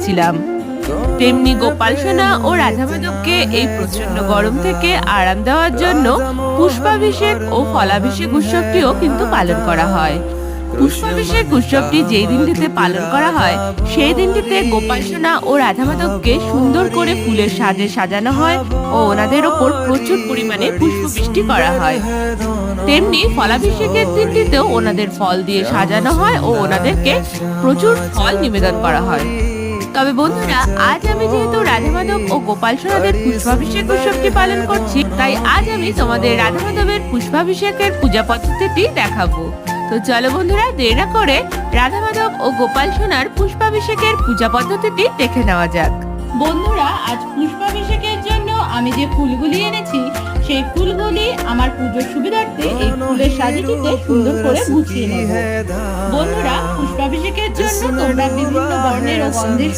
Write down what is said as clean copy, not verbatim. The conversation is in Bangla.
করেছিলাম। তেমনি গোপাল সোনা ও রাধা মাধবকে এই প্রচন্ড গরম থেকে আরাম দেওয়ার জন্য পুষ্পাভিষেক ও ফলাভিষেক উৎসবটিও কিন্তু পালন করা হয়। পুষ্পাভিষেক উৎসবটি যেই দিনটিতে পালন করা হয় সেই দিনটিতে গোপাল সোনা ও রাধা মাধবকে সুন্দর করে ফুলের সাজে সাজানো হয় ও ওনাদের ওপর প্রচুর পরিমাণে পুষ্পবৃষ্টি করা হয়। তেমনি ফলাভিষেকের দিনটিতেও ওনাদের ফল দিয়ে সাজানো হয় ও ওনাদেরকে প্রচুর ফল নিবেদন করা হয়। তবে বন্ধুরা, আজ আমি যেহেতু রাধা মাধব ও গোপাল সোনাদের পুষ্পাভিষেক উৎসবটি পালন করছি, তাই আজ আমি তোমাদের রাধা মাধবের পুষ্পাভিষেকের পূজা পদ্ধতিটি দেখাবো। তো চলো বন্ধুরা, দেরি না করে রাধা মাধব ও গোপাল সোনার পুষ্পাভিষেকের পূজা পদ্ধতিটি দেখে নেওয়া যাক। বন্ধুরা, আজ পুষ্পাভিষেকের জন্য আমি যে ফুলগুলি এনেছি সেই ফুলগুলি আমার পুজোর সুবিধার্থে এই ফুলের সাজিটিতে সুন্দর করে গুছিয়ে নেব। বন্ধুরা, পুষ্পাভিষেকের জন্য তোমরা বিভিন্ন বর্ণের ও গন্ধের